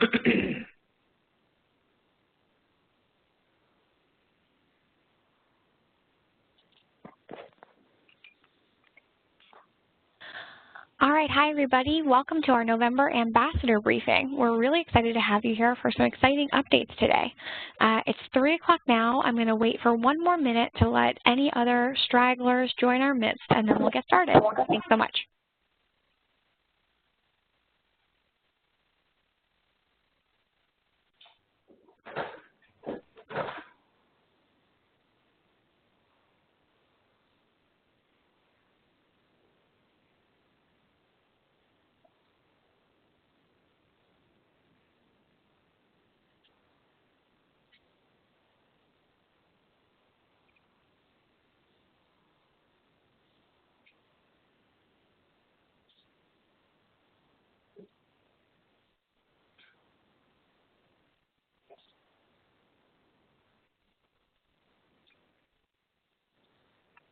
All right, hi everybody. Welcome to our November Ambassador Briefing. We're really excited to have you here for some exciting updates today. It's 3 o'clock now. I'm going to wait for 1 more minute to let any other stragglers join our midst, and then we'll get started. Thanks so much.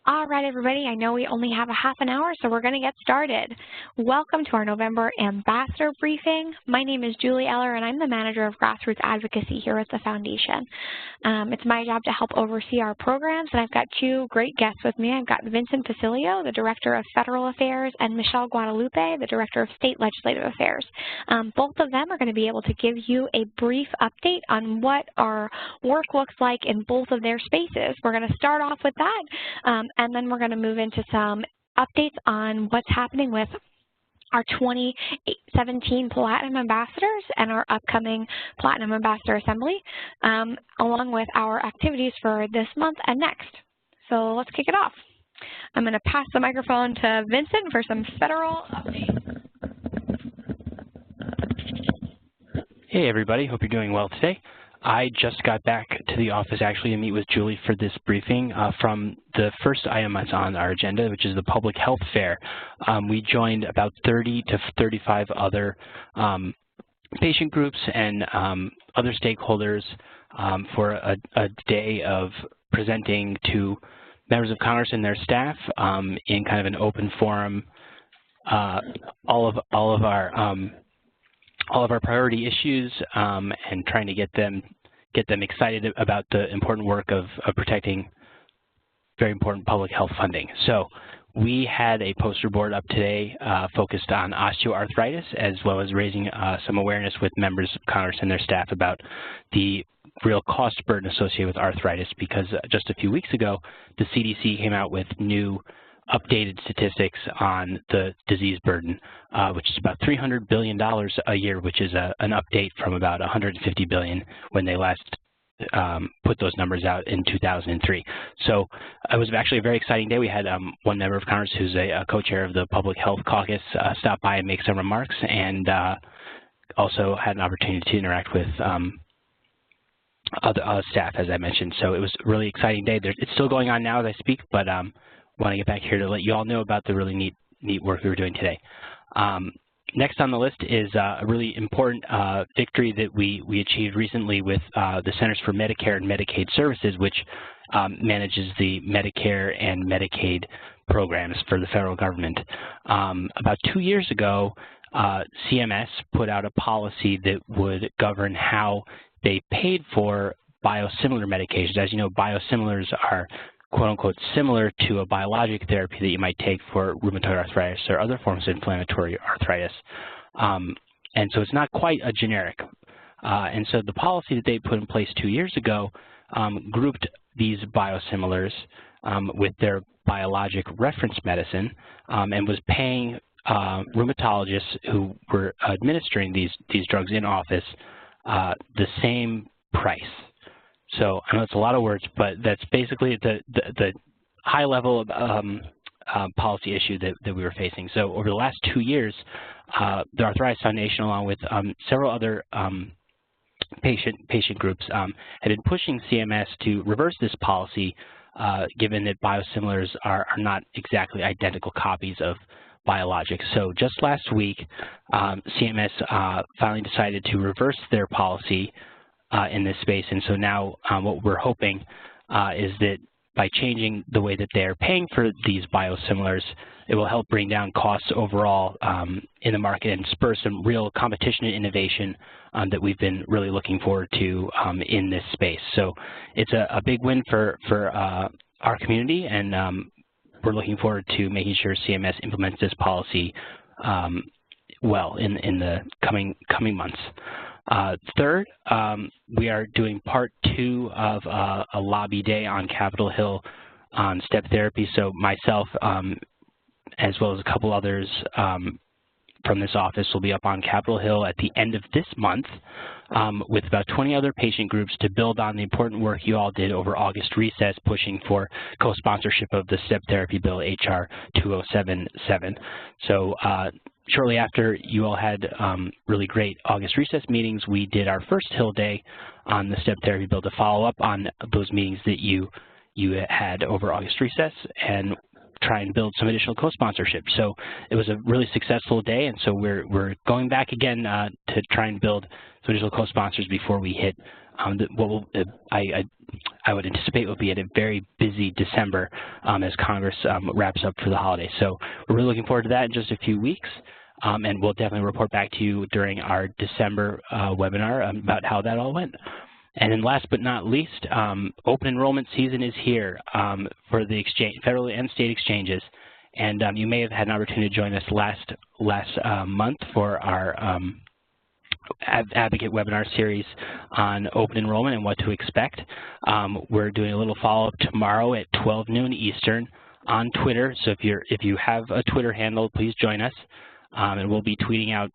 All right, everybody, I know we only have a half an hour, so we're going to get started. Welcome to our November Ambassador Briefing. My name is Julie Eller, and I'm the Manager of Grassroots Advocacy here at the Foundation. It's my job to help oversee our programs, and I've got 2 great guests with me. I've got Vincent Facilio, the Director of Federal Affairs, and Michelle Guadalupe, the Director of State Legislative Affairs. Both of them are going to be able to give you a brief update on what our work looks like in both of their spaces. We're going to start off with that, and then we're going to move into some updates on what's happening with our 2017 Platinum Ambassadors and our upcoming Platinum Ambassador Assembly, along with our activities for this month and next. So let's kick it off. I'm going to pass the microphone to Vincent for some federal updates. Hey everybody, hope you're doing well today. I just got back to the office actually to meet with Julie for this briefing from the first item that's on our agenda, which is the Public Health Fair. We joined about 30 to 35 other patient groups and other stakeholders for a day of presenting to members of Congress and their staff in kind of an open forum. All of our priority issues and trying to get them excited about the important work of protecting very important public health funding. So we had a poster board up today focused on osteoarthritis, as well as raising some awareness with members of Congress and their staff about the real cost burden associated with arthritis, because just a few weeks ago, the CDC came out with new updated statistics on the disease burden, which is about $300 billion a year, which is an update from about $150 billion when they last put those numbers out in 2003. So it was actually a very exciting day. We had one member of Congress who's a co-chair of the Public Health Caucus stop by and make some remarks, and also had an opportunity to interact with other staff, as I mentioned. So it was a really exciting day. It's still going on now as I speak, but want to get back here to let you all know about the really neat work we were doing today. Next on the list is a really important victory that we achieved recently with the Centers for Medicare and Medicaid Services, which manages the Medicare and Medicaid programs for the federal government. About 2 years ago, CMS put out a policy that would govern how they paid for biosimilar medications. As you know, biosimilars are quote-unquote similar to a biologic therapy that you might take for rheumatoid arthritis or other forms of inflammatory arthritis. And so it's not quite a generic. And so the policy that they put in place 2 years ago grouped these biosimilars with their biologic reference medicine and was paying rheumatologists who were administering these drugs in office the same price. So I know it's a lot of words, but that's basically the high level of policy issue that we were facing. So over the last 2 years, the Arthritis Foundation, along with several other patient groups, had been pushing CMS to reverse this policy, given that biosimilars are not exactly identical copies of biologics. So just last week, CMS finally decided to reverse their policy in this space, and so now what we're hoping is that by changing the way that they're paying for these biosimilars, it will help bring down costs overall in the market and spur some real competition and innovation that we've been really looking forward to in this space. So it's a big win for our community, and we're looking forward to making sure CMS implements this policy well in the coming months. Third, we are doing part 2 of a lobby day on Capitol Hill on step therapy. So myself, as well as a couple others from this office, will be up on Capitol Hill at the end of this month with about 20 other patient groups to build on the important work you all did over August recess, pushing for co-sponsorship of the step therapy bill, HR 2077. So shortly after you all had really great August recess meetings, we did our first Hill Day on the step therapy bill to follow up on those meetings that you had over August recess and try and build some additional co-sponsorship. So it was a really successful day, and so we're going back again to try and build some additional co-sponsors before we hit what I would anticipate will be at a very busy December as Congress wraps up for the holidays. So we're really looking forward to that in just a few weeks, and we'll definitely report back to you during our December webinar about how that all went. And then last but not least, open enrollment season is here for the federal and state exchanges. And you may have had an opportunity to join us last month for our Advocate webinar series on open enrollment and what to expect. We're doing a little follow-up tomorrow at 12 noon Eastern on Twitter. So if you have a Twitter handle, please join us. And we'll be tweeting out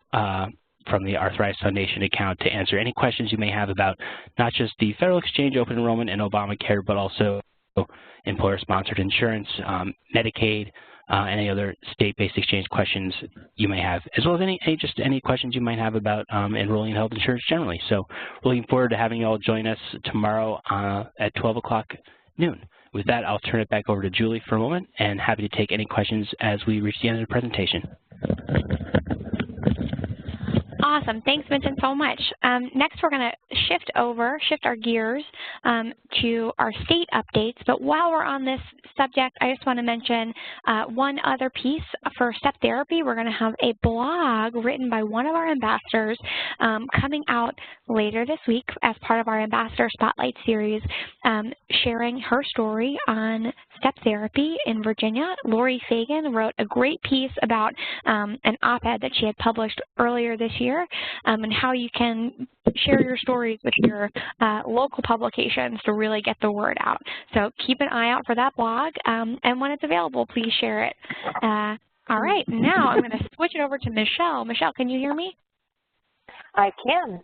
from the Arthritis Foundation account to answer any questions you may have about not just the federal exchange open enrollment and Obamacare, but also employer-sponsored insurance, Medicaid, any other state-based exchange questions you may have, as well as any questions you might have about enrolling in health insurance generally. So we're looking forward to having you all join us tomorrow at 12 o'clock noon. With that, I'll turn it back over to Julie for a moment, and happy to take any questions as we reach the end of the presentation. Awesome. Thanks, Vincent, so much. Next, we're going to shift our gears to our state updates. But while we're on this subject, I just want to mention one other piece for step therapy. We're going to have a blog written by one of our ambassadors coming out later this week as part of our Ambassador Spotlight series, sharing her story on step therapy in Virginia. Lori Fagan wrote a great piece about an op-ed that she had published earlier this year, and how you can share your stories with your local publications to really get the word out. So keep an eye out for that blog, and when it's available, please share it. All right, now I'm going to switch it over to Michelle. Michelle, can you hear me? I can.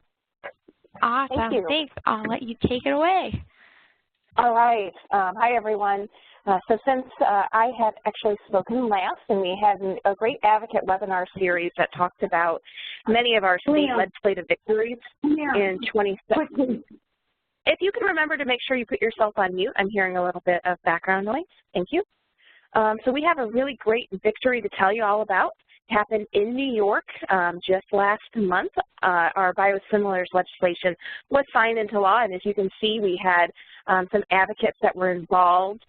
Awesome. Thank you. Thanks. I'll let you take it away. All right. Hi, everyone. So since I had actually spoken last, and we had a great advocate webinar series that talked about many of our state legislative victories in 2017. If you can remember to make sure you put yourself on mute. I'm hearing a little bit of background noise. Thank you. So we have a really great victory to tell you all about. It happened in New York just last month. Our biosimilars legislation was signed into law, and as you can see, we had some advocates that were involved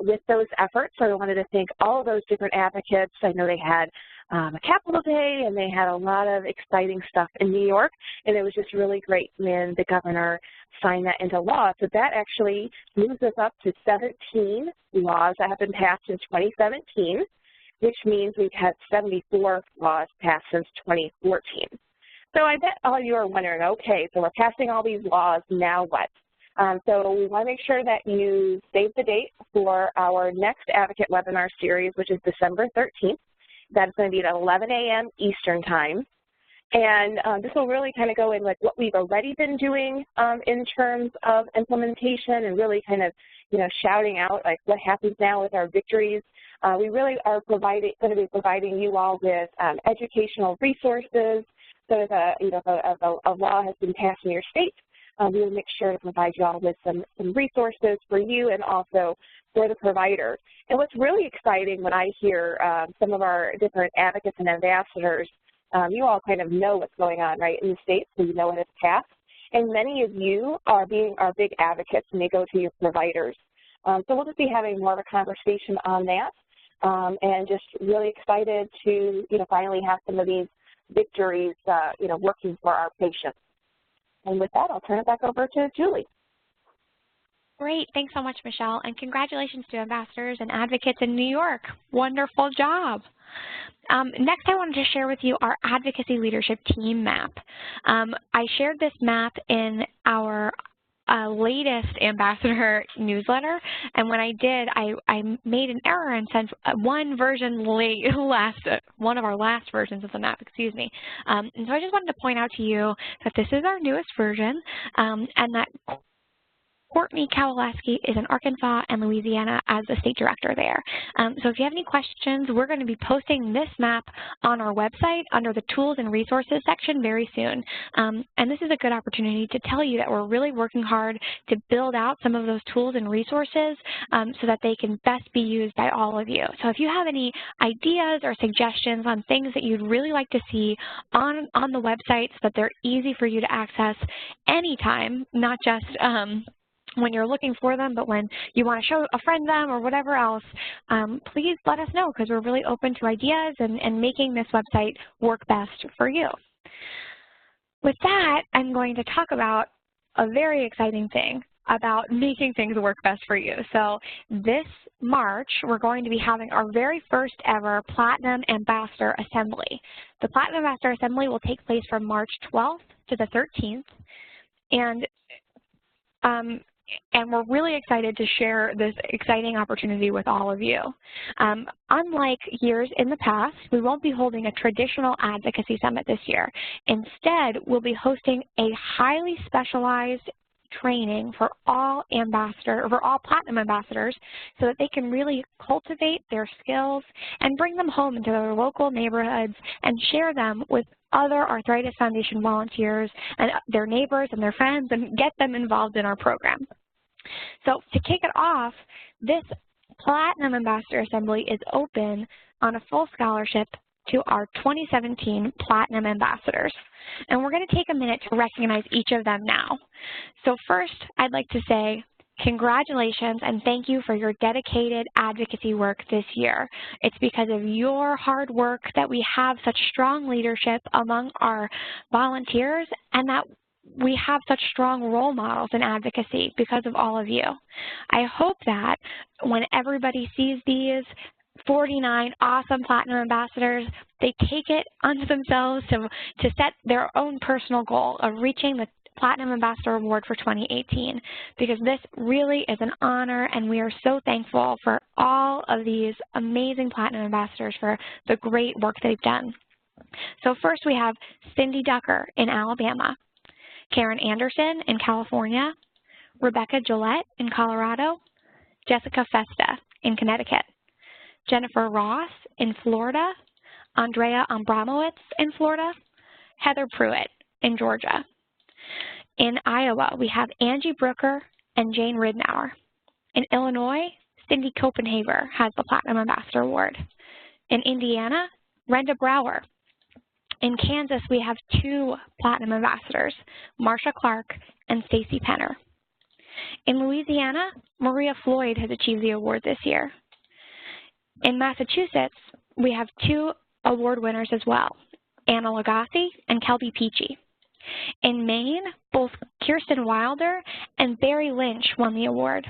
with those efforts. So I wanted to thank all of those different advocates. I know they had a Capitol Day, and they had a lot of exciting stuff in New York, and it was just really great when the governor signed that into law. So that actually moves us up to 17 laws that have been passed since 2017, which means we've had 74 laws passed since 2014. So I bet all of you are wondering, okay, so we're passing all these laws, now what? So we want to make sure that you save the date for our next Advocate webinar series, which is December 13th. That's going to be at 11 a.m. Eastern Time. And this will really kind of go in like what we've already been doing in terms of implementation, and really kind of, shouting out like what happens now with our victories. We really are going to be providing you all with educational resources. So if a law has been passed in your state, we will make sure to provide you all with some resources for you and also for the provider. And what's really exciting when I hear some of our different advocates and ambassadors, you all kind of know what's going on, right, in the state, so you know when it's passed. And many of you are big advocates, and they go to your providers. So we'll just be having more of a conversation on that, and just really excited to, finally have some of these victories, working for our patients. And with that, I'll turn it back over to Julie. Great. Thanks so much, Michelle. And congratulations to ambassadors and advocates in New York. Wonderful job. Next, I wanted to share with you our advocacy leadership team map. I shared this map in our latest ambassador newsletter, and when I did, I made an error and sent one version late, one of our last versions of the map, excuse me. And so I just wanted to point out to you that this is our newest version, and that Courtney Kowaleski is in Arkansas and Louisiana as the state director there. So if you have any questions, we're going to be posting this map on our website under the Tools and Resources section very soon. And this is a good opportunity to tell you that we're really working hard to build out some of those tools and resources so that they can best be used by all of you. So if you have any ideas or suggestions on things that you'd really like to see on the website so that they're easy for you to access anytime, not just when you're looking for them, but when you want to show a friend them or whatever else, please let us know, because we're really open to ideas and making this website work best for you. With that, I'm going to talk about a very exciting thing about making things work best for you. So this March, we're going to be having our very first ever Platinum Ambassador Assembly. The Platinum Ambassador Assembly will take place from March 12th to the 13th. And we're really excited to share this exciting opportunity with all of you. Unlike years in the past, we won't be holding a traditional advocacy summit this year. Instead, we'll be hosting a highly specialized training for all Platinum ambassadors so that they can really cultivate their skills and bring them home into their local neighborhoods and share them with other Arthritis Foundation volunteers and their neighbors and their friends and get them involved in our program. So to kick it off, this Platinum Ambassador Assembly is open on a full scholarship to our 2017 Platinum Ambassadors. And we're going to take a minute to recognize each of them now. So first, I'd like to say congratulations and thank you for your dedicated advocacy work this year. It's because of your hard work that we have such strong leadership among our volunteers and that we have such strong role models in advocacy because of all of you. I hope that when everybody sees these 49 awesome Platinum Ambassadors, they take it unto themselves to set their own personal goal of reaching the Platinum Ambassador Award for 2018, because this really is an honor and we are so thankful for all of these amazing Platinum Ambassadors for the great work they've done. So first we have Cindy Ducker in Alabama, Karen Anderson in California, Rebecca Gillette in Colorado, Jessica Festa in Connecticut, Jennifer Ross in Florida, Andrea Abramowitz in Florida, Heather Pruitt in Georgia. In Iowa, we have Angie Brooker and Jane Ridnour. In Illinois, Cindy Copenhaver has the Platinum Ambassador Award. In Indiana, Renda Brower. In Kansas, we have 2 Platinum Ambassadors, Marsha Clark and Stacy Penner. In Louisiana, Maria Floyd has achieved the award this year. In Massachusetts, we have 2 award winners as well, Anna Lagasse and Kelby Peachy. In Maine, both Kirsten Wilder and Barry Lynch won the award.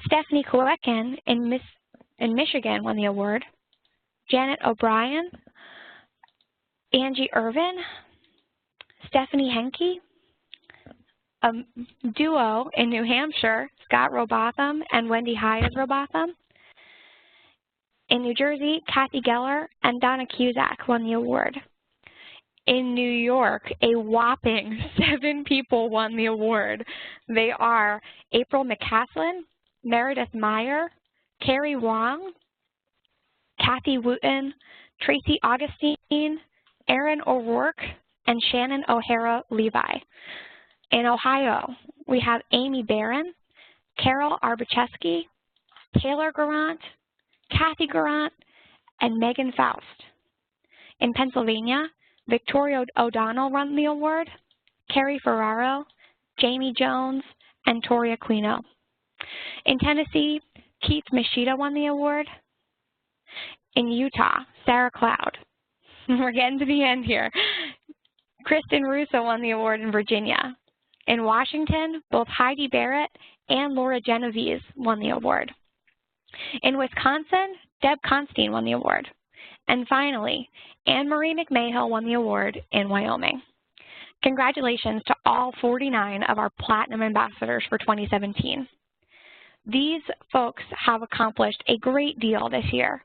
Stephanie Kwekin in Michigan won the award. Janet O'Brien, Angie Irvin, Stephanie Henke, a duo in New Hampshire, Scott Robotham and Wendy Hyde Robotham. In New Jersey, Kathy Geller and Donna Cusack won the award. In New York, a whopping 7 people won the award. They are April McCaslin, Meredith Meyer, Carrie Wong, Kathy Wooten, Tracy Augustine, Erin O'Rourke, and Shannon O'Hara Levi. In Ohio, we have Amy Barron, Carol Arbacheski, Taylor Garant, Kathy Garant, and Megan Faust. In Pennsylvania, Victoria O'Donnell won the award, Carrie Ferraro, Jamie Jones, and Tori Aquino. In Tennessee, Keith Machida won the award. In Utah, Sarah Cloud. We're getting to the end here. Kristen Russo won the award in Virginia. In Washington, both Heidi Barrett and Laura Genovese won the award. In Wisconsin, Deb Constein won the award. And finally, Anne-Marie McMahill won the award in Wyoming. Congratulations to all 49 of our Platinum Ambassadors for 2017. These folks have accomplished a great deal this year,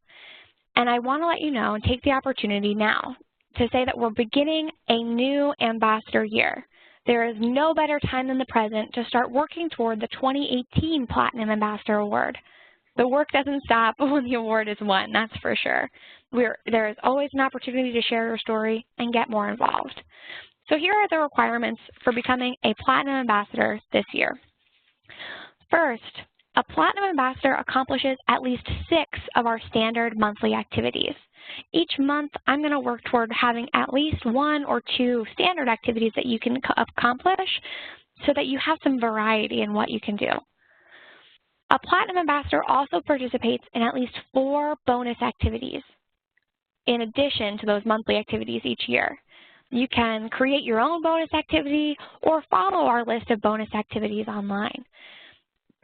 and I want to let you know and take the opportunity now to say that we're beginning a new ambassador year. There is no better time than the present to start working toward the 2018 Platinum Ambassador Award. The work doesn't stop when the award is won, that's for sure. There is always an opportunity to share your story and get more involved. So here are the requirements for becoming a Platinum Ambassador this year. First, a Platinum Ambassador accomplishes at least 6 of our standard monthly activities. Each month, I'm going to work toward having at least 1 or 2 standard activities that you can accomplish so that you have some variety in what you can do. A Platinum Ambassador also participates in at least 4 bonus activities in addition to those monthly activities each year. You can create your own bonus activity or follow our list of bonus activities online.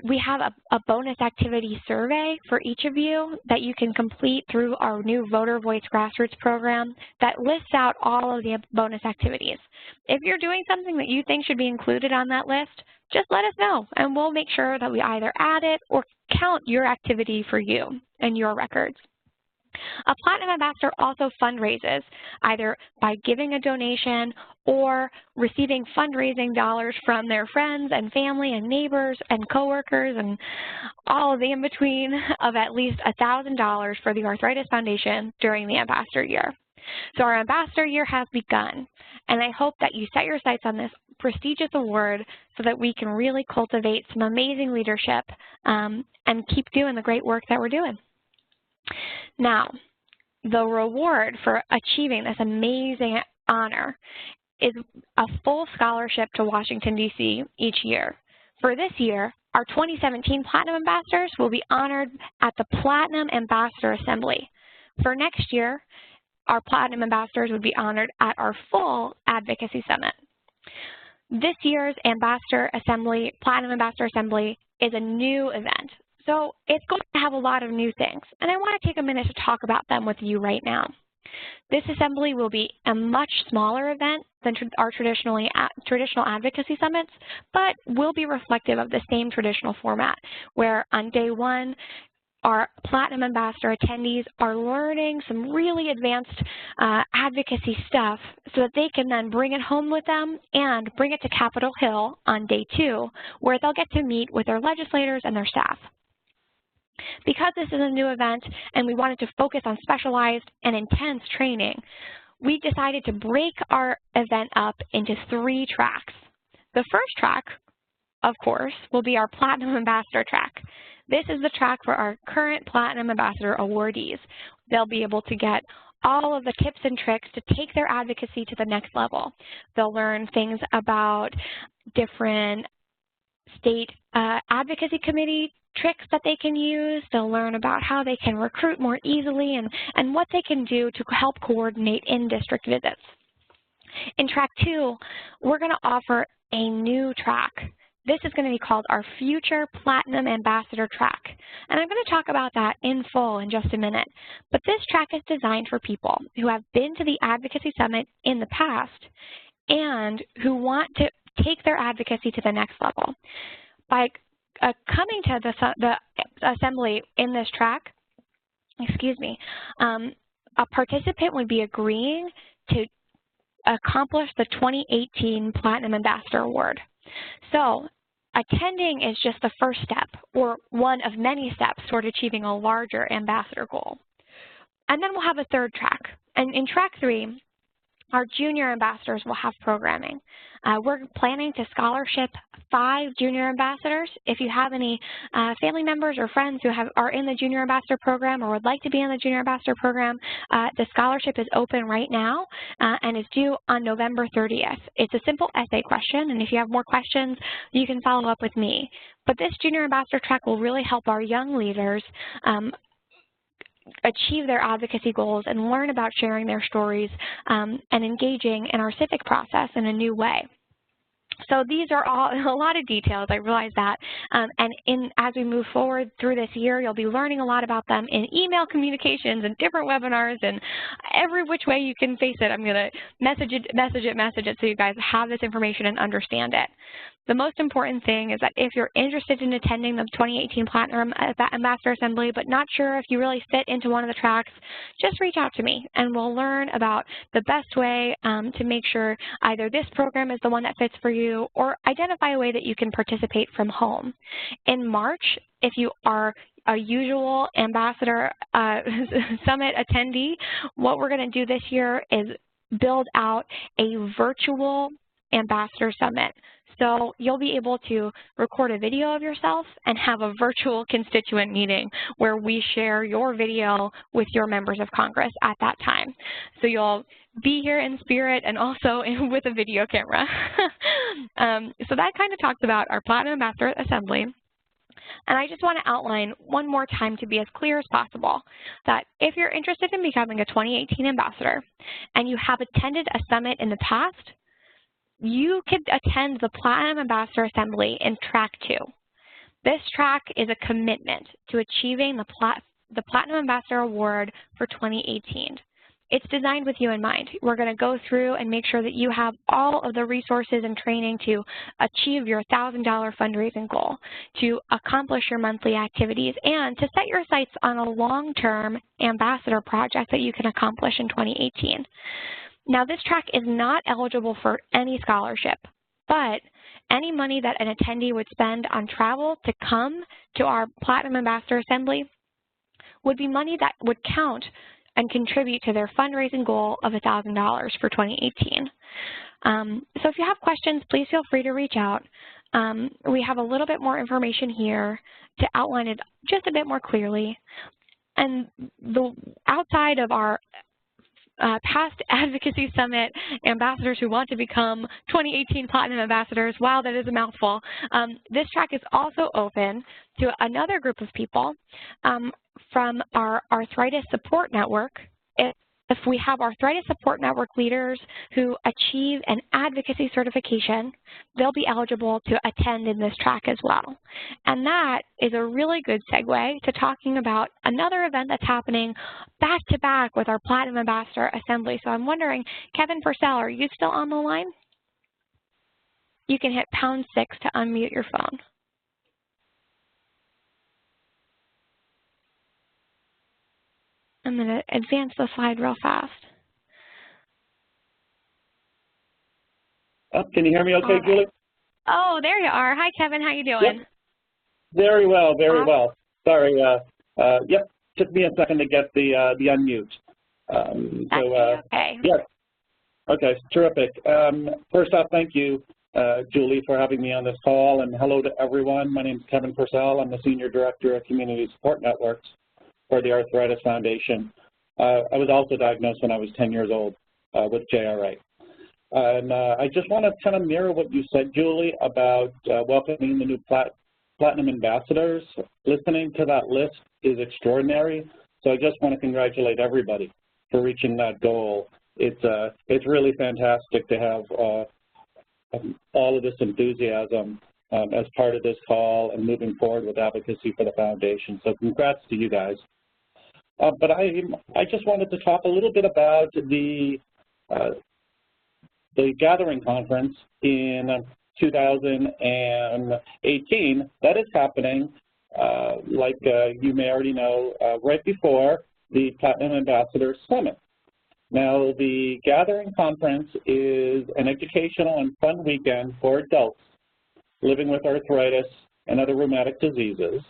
We have a bonus activity survey for each of you that you can complete through our new Voter Voice Grassroots program that lists out all of the bonus activities. If you're doing something that you think should be included on that list, just let us know, and we'll make sure that we either add it or count your activity for you and your records. A Platinum Ambassador also fundraises, either by giving a donation or receiving fundraising dollars from their friends and family and neighbors and coworkers and all of the in-between of at least $1,000 for the Arthritis Foundation during the Ambassador Year. So our Ambassador Year has begun, and I hope that you set your sights on this prestigious award so that we can really cultivate some amazing leadership and keep doing the great work that we're doing. Now, the reward for achieving this amazing honor is a full scholarship to Washington, D.C. each year. For this year, our 2017 Platinum Ambassadors will be honored at the Platinum Ambassador Assembly. For next year, our Platinum Ambassadors would be honored at our full Advocacy Summit. This year's Platinum Ambassador Assembly is a new event. So it's going to have a lot of new things, and I want to take a minute to talk about them with you right now. This assembly will be a much smaller event than our traditional advocacy summits, but will be reflective of the same traditional format, where on day 1, our Platinum Ambassador attendees are learning some really advanced advocacy stuff so that they can then bring it home with them and bring it to Capitol Hill on day 2, where they'll get to meet with their legislators and their staff. Because this is a new event and we wanted to focus on specialized and intense training, we decided to break our event up into 3 tracks. The first track, of course, will be our Platinum Ambassador track. This is the track for our current Platinum Ambassador awardees. They'll be able to get all of the tips and tricks to take their advocacy to the next level. They'll learn things about different state advocacy committee tricks that they can use. They'll learn about how they can recruit more easily and what they can do to help coordinate in-district visits. In track 2, we're going to offer a new track. This is going to be called our Future Platinum Ambassador track, and I'm going to talk about that in full in just a minute. But this track is designed for people who have been to the Advocacy Summit in the past and who want to take their advocacy to the next level. By coming to the assembly in this track, a participant would be agreeing to accomplish the 2018 Platinum Ambassador Award. So attending is just the first step, or one of many steps toward achieving a larger ambassador goal. And then we'll have a third track. And in track 3, our junior ambassadors will have programming. We're planning to scholarship 5 junior ambassadors. If you have any family members or friends who are in the junior ambassador program or would like to be in the junior ambassador program, the scholarship is open right now and is due on November 30th. It's a simple essay question, and if you have more questions, you can follow up with me. But this junior ambassador track will really help our young leaders achieve their advocacy goals and learn about sharing their stories and engaging in our civic process in a new way. So these are all a lot of details, I realize that, and as we move forward through this year, you'll be learning a lot about them in email communications and different webinars and every which way you can face it. I'm going to message it so you guys have this information and understand it. The most important thing is that if you're interested in attending the 2018 Platinum Ambassador Assembly but not sure if you really fit into one of the tracks, just reach out to me and we'll learn about the best way to make sure either this program is the one that fits for you or identify a way that you can participate from home. In March, if you are a usual Ambassador Summit attendee, what we're going to do this year is build out a virtual Ambassador Summit. So you'll be able to record a video of yourself and have a virtual constituent meeting where we share your video with your members of Congress at that time. So you'll be here in spirit and also with a video camera. So that kind of talks about our Platinum Ambassador Assembly. And I just want to outline one more time to be as clear as possible that if you're interested in becoming a 2018 ambassador and you have attended a summit in the past, you could attend the Platinum Ambassador Assembly in Track 2. This track is a commitment to achieving the Platinum Ambassador Award for 2018. It's designed with you in mind. We're going to go through and make sure that you have all of the resources and training to achieve your $1,000 fundraising goal, to accomplish your monthly activities, and to set your sights on a long-term ambassador project that you can accomplish in 2018. Now, this track is not eligible for any scholarship, but any money that an attendee would spend on travel to come to our Platinum Ambassador Assembly would be money that would count and contribute to their fundraising goal of $1,000 for 2018. So if you have questions, please feel free to reach out. We have a little bit more information here to outline it just a bit more clearly. And outside of our past Advocacy Summit ambassadors who want to become 2018 Platinum Ambassadors, wow, that is a mouthful. This track is also open to another group of people from our Arthritis Support Network. If we have Arthritis Support Network leaders who achieve an advocacy certification, they'll be eligible to attend in this track as well. And that is a really good segue to talking about another event that's happening back-to-back with our Platinum Ambassador Assembly. So I'm wondering, Kevin Purcell, are you still on the line? You can hit #6 to unmute your phone. I'm going to advance the slide real fast. Oh, can you hear me okay, right. Julie? Oh, there you are. Hi, Kevin. How you doing? Yep. Very well, very well. Sorry. Yep, took me a second to get the unmute. Okay. Yes. Okay, terrific. First off, thank you, Julie, for having me on this call, and hello to everyone. My name is Kevin Purcell. I'm the Senior Director of Community Support Networks for the Arthritis Foundation. I was also diagnosed when I was 10 years old with JRA. And I just want to kind of mirror what you said, Julie, about welcoming the new Platinum Ambassadors. Listening to that list is extraordinary. So I just want to congratulate everybody for reaching that goal. It's really fantastic to have all of this enthusiasm as part of this call and moving forward with advocacy for the foundation. So congrats to you guys. But I just wanted to talk a little bit about the Gathering Conference in 2018. That is happening, like you may already know, right before the Platinum Ambassador Summit. Now, the Gathering Conference is an educational and fun weekend for adults living with arthritis and other rheumatic diseases.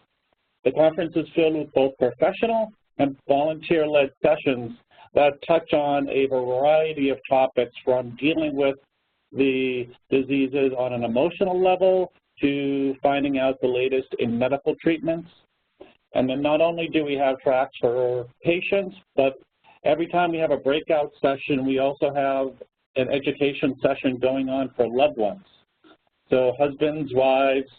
The conference is filled with both professional and volunteer-led sessions that touch on a variety of topics, from dealing with the diseases on an emotional level to finding out the latest in medical treatments. And then not only do we have tracks for patients, but every time we have a breakout session, we also have an education session going on for loved ones. So husbands, wives,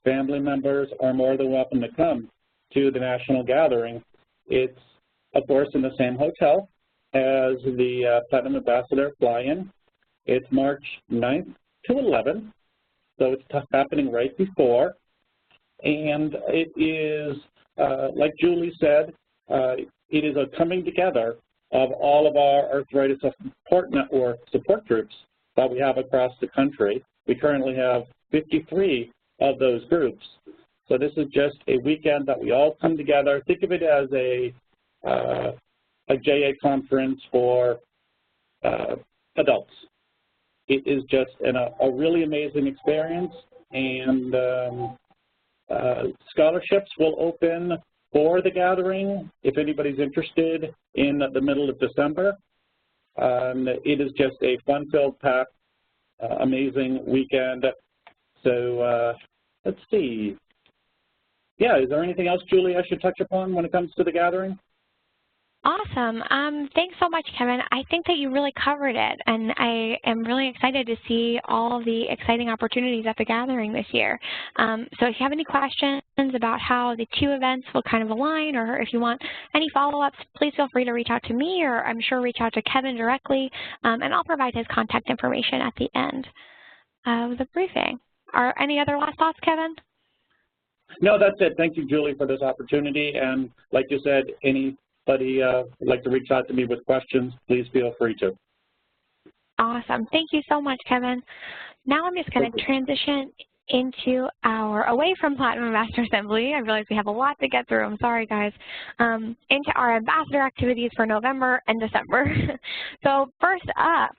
family members are more than welcome to come to the national gathering. It's, of course, in the same hotel as the Platinum Ambassador fly-in. It's March 9th to 11th, so it's happening right before. And it is, like Julie said, it is a coming together of all of our Arthritis Support Network support groups that we have across the country. We currently have 53 of those groups. So this is just a weekend that we all come together. Think of it as a JA conference for adults. It is just a really amazing experience, and scholarships will open for the gathering if anybody's interested in the middle of December. It is just a fun-filled, packed, amazing weekend. So let's see. Yeah, is there anything else, Julie, I should touch upon when it comes to the gathering? Awesome. Thanks so much, Kevin. I think that you really covered it, and I am really excited to see all the exciting opportunities at the gathering this year. So if you have any questions about how the two events will kind of align, or if you want any follow-ups, please feel free to reach out to me, or I'm sure reach out to Kevin directly, and I'll provide his contact information at the end of the briefing. Are any other last thoughts, Kevin? No, that's it. Thank you, Julie, for this opportunity. And like you said, anybody would like to reach out to me with questions, please feel free to. Awesome. Thank you so much, Kevin. Now I'm just going to transition into away from Platinum Ambassador Assembly. I realize we have a lot to get through. I'm sorry, guys. Into our ambassador activities for November and December. So first up,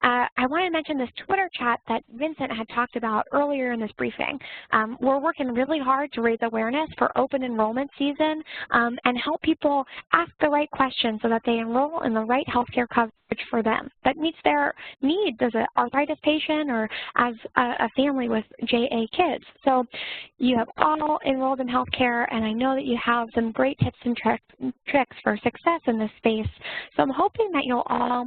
I want to mention this Twitter chat that Vincent had talked about earlier in this briefing. We're working really hard to raise awareness for open enrollment season and help people ask the right questions so that they enroll in the right healthcare coverage for them that meets their needs as an arthritis patient or as a family with JA kids. So you have all enrolled in healthcare, and I know that you have some great tips and tricks for success in this space. So I'm hoping that you'll all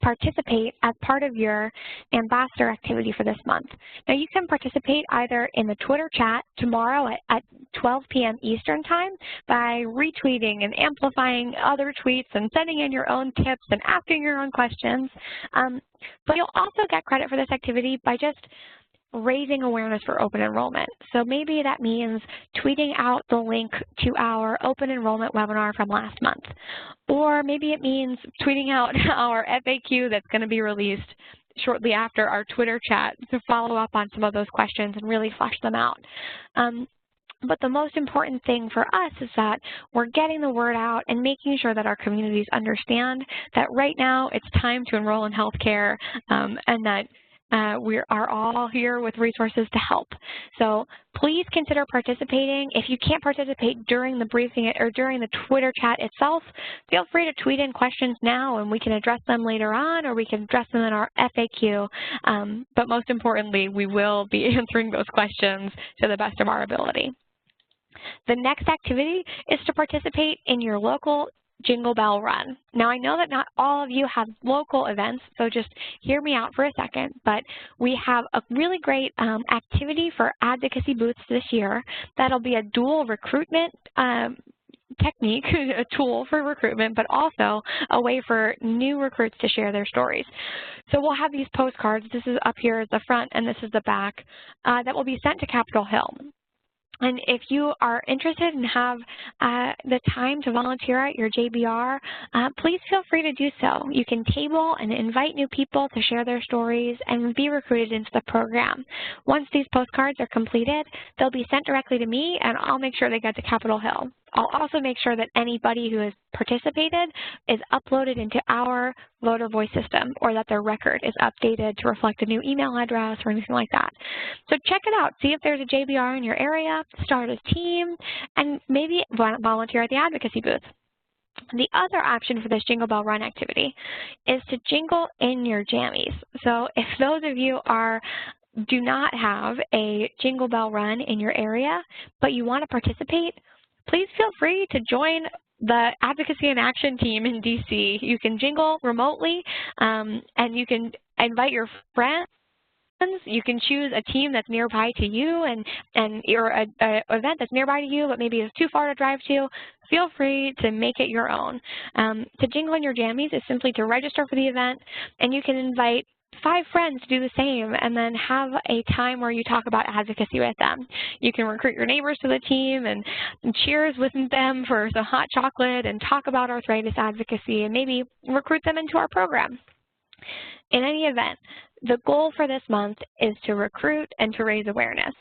participate as part of your ambassador activity for this month. Now you can participate either in the Twitter chat tomorrow at 12 p.m. Eastern time by retweeting and amplifying other tweets and sending in your own tips and asking your own questions. But you'll also get credit for this activity by just raising awareness for open enrollment. So maybe that means tweeting out the link to our open enrollment webinar from last month. Or maybe it means tweeting out our FAQ that's going to be released shortly after our Twitter chat to follow up on some of those questions and really flesh them out. But the most important thing for us is that we're getting the word out and making sure that our communities understand that right now it's time to enroll in healthcare and that we are all here with resources to help. So please consider participating. If you can't participate during the briefing or during the Twitter chat itself, feel free to tweet in questions now and we can address them later on, or we can address them in our FAQ. But most importantly, we will be answering those questions to the best of our ability. The next activity is to participate in your local Jingle Bell Run. Now, I know that not all of you have local events, so just hear me out for a second, but we have a really great activity for advocacy booths this year. That'll be a dual recruitment technique, a tool for recruitment, but also a way for new recruits to share their stories. So we'll have these postcards. This is up here at the front, and this is the back, that will be sent to Capitol Hill. And if you are interested and have the time to volunteer at your JBR, please feel free to do so. You can table and invite new people to share their stories and be recruited into the program. Once these postcards are completed, they'll be sent directly to me, and I'll make sure they get to Capitol Hill. I'll also make sure that anybody who has participated is uploaded into our voter voice system, or that their record is updated to reflect a new email address or anything like that. So check it out. See if there's a JBR in your area, start a team, and maybe volunteer at the advocacy booth. The other option for this Jingle Bell Run activity is to jingle in your jammies. So if those of you do not have a Jingle Bell Run in your area, but you want to participate, please feel free to join the Advocacy and Action team in DC. You can jingle remotely, and you can invite your friends. You can choose a team that's nearby to you or an event that's nearby to you, but maybe it's too far to drive to. Feel free to make it your own. To jingle in your jammies is simply to register for the event, and you can invite 5 friends to do the same and then have a time where you talk about advocacy with them. You can recruit your neighbors to the team and cheers with them for some hot chocolate and talk about arthritis advocacy and maybe recruit them into our program. In any event, the goal for this month is to recruit and to raise awareness.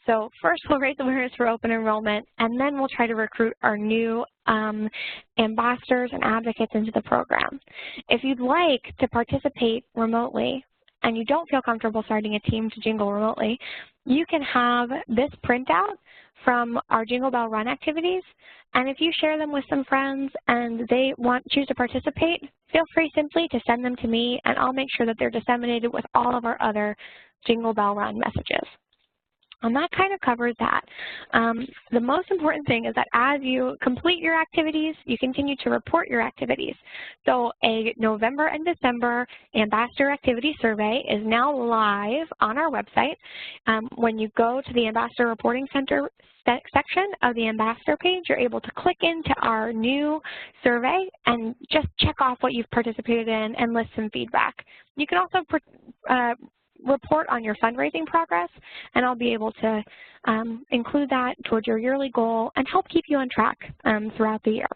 So first we'll raise awareness for open enrollment, and then we'll try to recruit our new ambassadors and advocates into the program. If you'd like to participate remotely and you don't feel comfortable starting a team to jingle remotely, you can have this printout from our Jingle Bell Run activities, and if you share them with some friends and they choose to participate, feel free simply to send them to me, and I'll make sure that they're disseminated with all of our other Jingle Bell Run messages. And that kind of covers that. The most important thing is that as you complete your activities, you continue to report your activities. So a November and December Ambassador Activity Survey is now live on our website. When you go to the Ambassador Reporting Center section of the Ambassador page, you're able to click into our new survey and just check off what you've participated in and list some feedback. You can also report on your fundraising progress, and I'll be able to include that towards your yearly goal and help keep you on track throughout the year.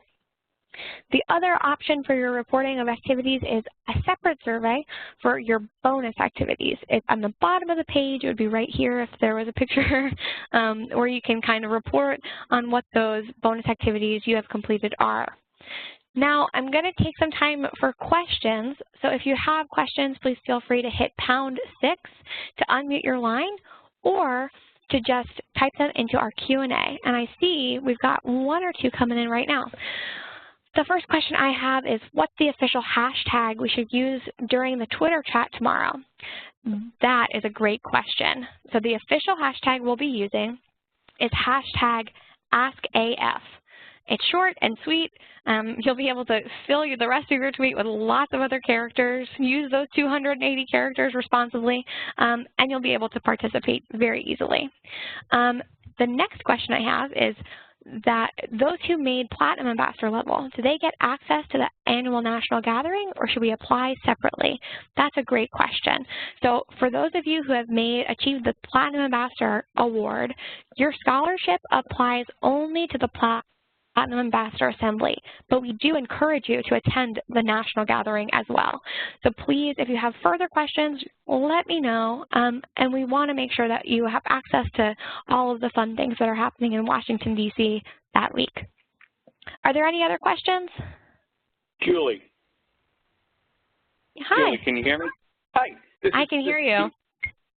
The other option for your reporting of activities is a separate survey for your bonus activities. It's on the bottom of the page. It would be right here if there was a picture where you can kind of report on what those bonus activities you have completed are. Now, I'm going to take some time for questions. So if you have questions, please feel free to hit #6 to unmute your line or to just type them into our Q&A. And I see we've got 1 or 2 coming in right now. The first question I have is, what's the official hashtag we should use during the Twitter chat tomorrow? That is a great question. So the official hashtag we'll be using is #AskAF. It's short and sweet. You'll be able to fill the rest of your tweet with lots of other characters, use those 280 characters responsibly, and you'll be able to participate very easily. The next question I have is that those who made Platinum Ambassador level, do they get access to the annual national gathering, or should we apply separately? That's a great question. So for those of you who have achieved the Platinum Ambassador Award, your scholarship applies only to the Platinum Ambassador Assembly, but we do encourage you to attend the national gathering as well. So please, if you have further questions, let me know, and we want to make sure that you have access to all of the fun things that are happening in Washington, D.C. that week. Are there any other questions? Julie. Hi. Julie, can you hear me? Hi. I can hear you.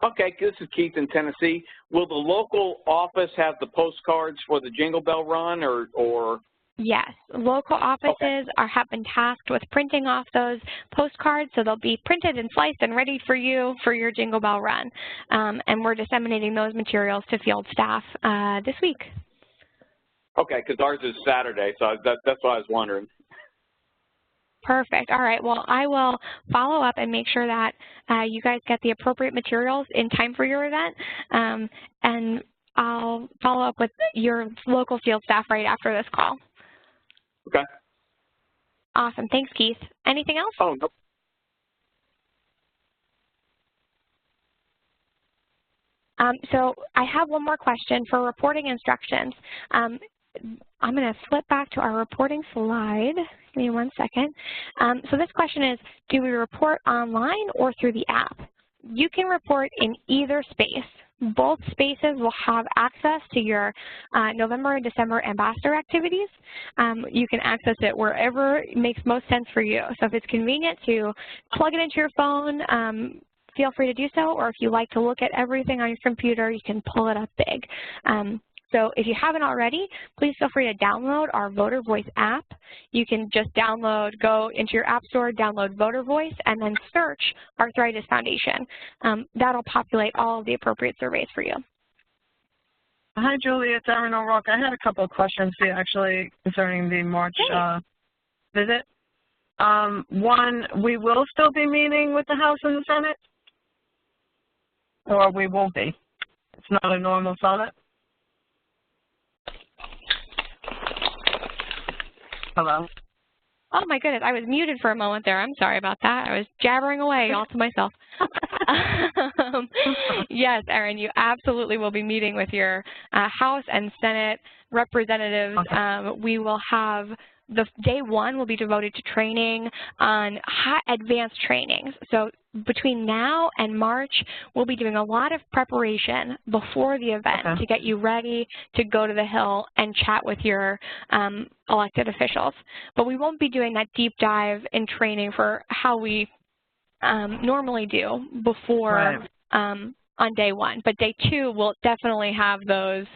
Okay, this is Keith in Tennessee. Will the local office have the postcards for the Jingle Bell Run, or? Yes, local offices have been tasked with printing off those postcards, so they'll be printed and sliced and ready for you for your Jingle Bell Run. And we're disseminating those materials to field staff this week. Okay, because ours is Saturday, so that's what I was wondering. Perfect. All right. Well, I will follow up and make sure that you guys get the appropriate materials in time for your event, and I'll follow up with your local field staff right after this call. Okay. Awesome. Thanks, Keith. Anything else? Oh, no. So I have one more question for reporting instructions. I'm going to flip back to our reporting slide. Give me 1 second. So this question is, do we report online or through the app? You can report in either space. Both spaces will have access to your November and December Ambassador activities. You can access it wherever makes most sense for you. So if it's convenient to plug it into your phone, feel free to do so, or if you like to look at everything on your computer, you can pull it up big. So if you haven't already, please feel free to download our Voter Voice app. You can just go into your app store, download Voter Voice, and then search Arthritis Foundation. That'll populate all of the appropriate surveys for you. Hi, Julie. It's Erin O'Rourke. I had a couple of questions for you, actually, concerning the March visit. One, we will still be meeting with the House and the Senate? Or we won't be? It's not a normal summit? Hello? Oh my goodness, I was muted for a moment there. I'm sorry about that. I was jabbering away all to myself. Yes, Erin, you absolutely will be meeting with your House and Senate representatives. Okay. We will have day one will be devoted to training on advanced trainings. So between now and March, we'll be doing a lot of preparation before the event to get you ready to go to the Hill and chat with your elected officials. But we won't be doing that deep dive in training for how we normally do before on day one. But day two, we'll definitely have those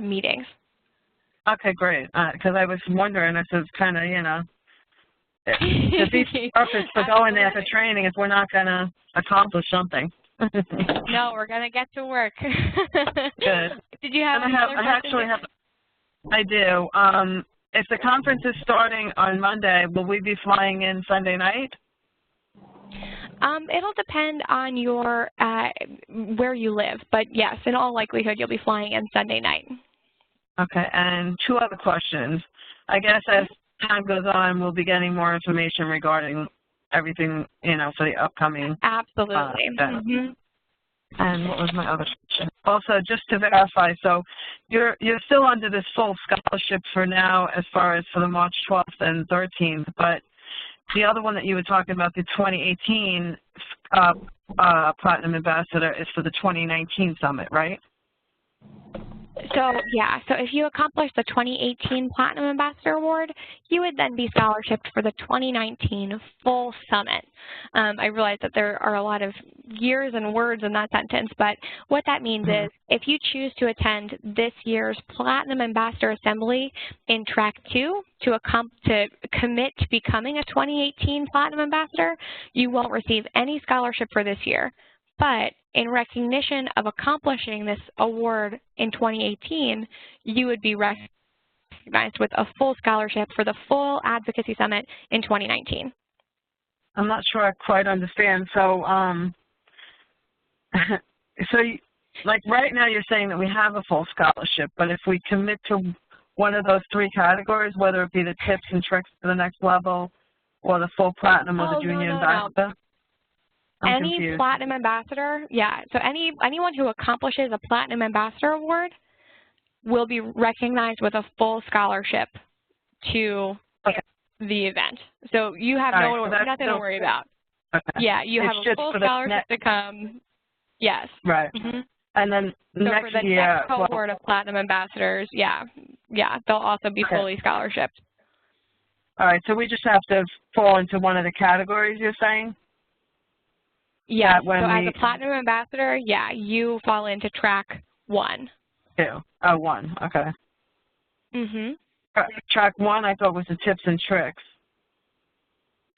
meetings. Okay, great. Because I was wondering, this is kind of, you know, the deep purpose for going there for training if we're not going to accomplish something. No, we're going to get to work. Good. Did you have another question? I do. If the conference is starting on Monday, will we be flying in Sunday night? It'll depend on your where you live, but yes, in all likelihood, you'll be flying in Sunday night. Okay, and two other questions. I guess as time goes on, we'll be getting more information regarding everything, you know, for the upcoming. Absolutely. And what was my other question? Also, just to verify, so you're still under this full scholarship for now as far as for the March 12th and 13th, but the other one that you were talking about, the 2018 Platinum Ambassador, is for the 2019 Summit, right? So, yeah, so if you accomplish the 2018 Platinum Ambassador Award, you would then be scholarshiped for the 2019 Full Summit. I realize that there are a lot of years and words in that sentence, but what that means is if you choose to attend this year's Platinum Ambassador Assembly in Track 2 to commit to becoming a 2018 Platinum Ambassador, you won't receive any scholarship for this year. But in recognition of accomplishing this award in 2018, you would be recognized with a full scholarship for the full Advocacy Summit in 2019. I'm not sure I quite understand. So, like right now you're saying that we have a full scholarship, but if we commit to one of those three categories, whether it be the tips and tricks for the next level or the full Platinum or the Junior Ambassador? I'm confused. Platinum Ambassador, yeah. So anyone who accomplishes a Platinum Ambassador Award will be recognized with a full scholarship to the event. So you have nothing to worry about. Okay. Yeah, you have a full scholarship to come. Yes. Right. And then so for the next cohort of Platinum Ambassadors, they'll also be fully scholarshiped. All right, so we just have to fall into one of the categories you're saying? Yeah, so as a Platinum Ambassador, you fall into Track 1. 2. Oh, 1, okay. Track 1 I thought was the tips and tricks.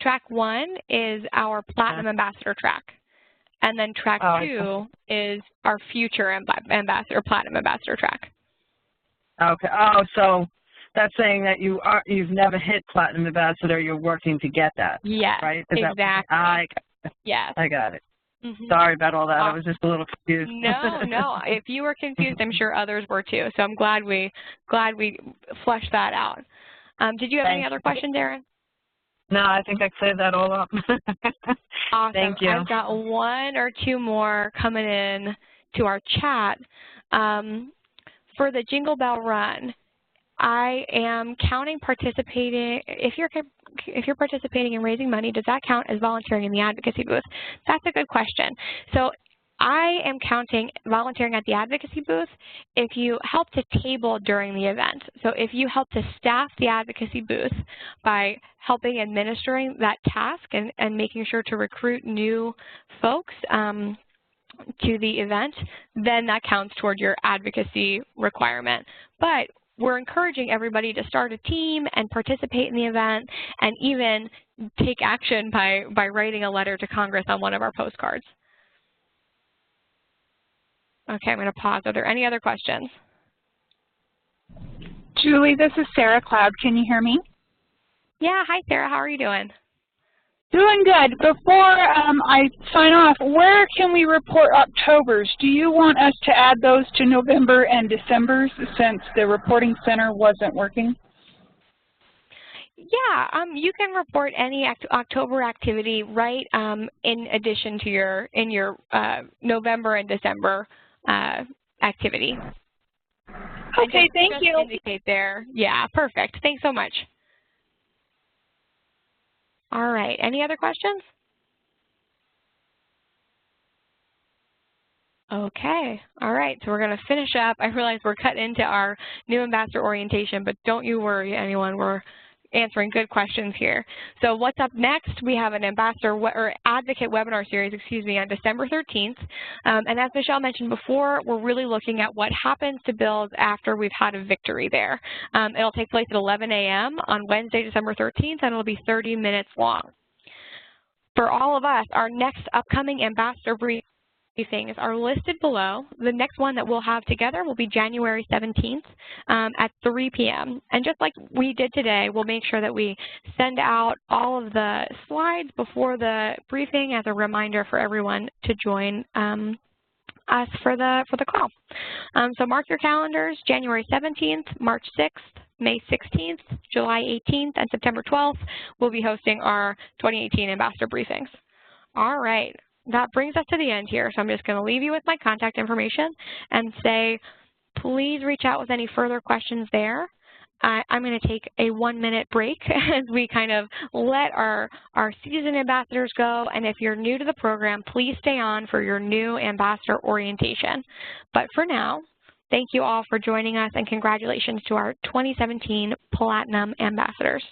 Track 1 is our Platinum Ambassador track. And then Track 2 is our future Platinum Ambassador track. Okay, so that's saying that you've never hit Platinum Ambassador, you're working to get that. Yes, right? Exactly. Yes. I got it. Sorry about all that. I was just a little confused. No. If you were confused, I'm sure others were too. So I'm glad we fleshed that out. Did you have any other questions, Erin? No, I think I cleared that all up. Awesome. Thank you. I've got one or two more coming in to our chat. For the Jingle Bell Run, I am counting participating. If you're participating in raising money, does that count as volunteering in the advocacy booth? That's a good question. So I am counting volunteering at the advocacy booth if you help to table during the event. So if you help to staff the advocacy booth by helping administering that task and making sure to recruit new folks, to the event, then that counts toward your advocacy requirement. But we're encouraging everybody to start a team and participate in the event and even take action by writing a letter to Congress on one of our postcards. Okay, I'm going to pause. Are there any other questions? Julie, this is Sarah Cloud. Can you hear me? Yeah, hi Sarah, how are you doing? Doing good. Before I sign off, where can we report Octobers? Do you want us to add those to November and December's since the reporting center wasn't working? Yeah, you can report any October activity right in addition to your November and December activity. Okay, thank you. Indicate there. Yeah, perfect. Thanks so much. All right, any other questions? Okay, all right, so we're going to finish up. I realize we're cut into our new ambassador orientation, but don't you worry, anyone. We're answering good questions here. So what's up next? We have an ambassador or advocate webinar series, on December 13th. And as Michelle mentioned before, we're really looking at what happens to bills after we've had a victory there. It'll take place at 11 a.m. on Wednesday, December 13th, and it'll be 30 minutes long. For all of us, our next upcoming ambassador briefings are listed below. The next one that we'll have together will be January 17th at 3 p.m. And just like we did today, we'll make sure that we send out all of the slides before the briefing as a reminder for everyone to join us for the call. So mark your calendars, January 17th, March 6th, May 16th, July 18th, and September 12th. We'll be hosting our 2018 ambassador briefings. All right. That brings us to the end here, so I'm just going to leave you with my contact information and say, please reach out with any further questions there. I'm going to take a 1-minute break as we kind of let our seasoned ambassadors go, and if you're new to the program, please stay on for your new ambassador orientation. But for now, thank you all for joining us, and congratulations to our 2017 Platinum Ambassadors.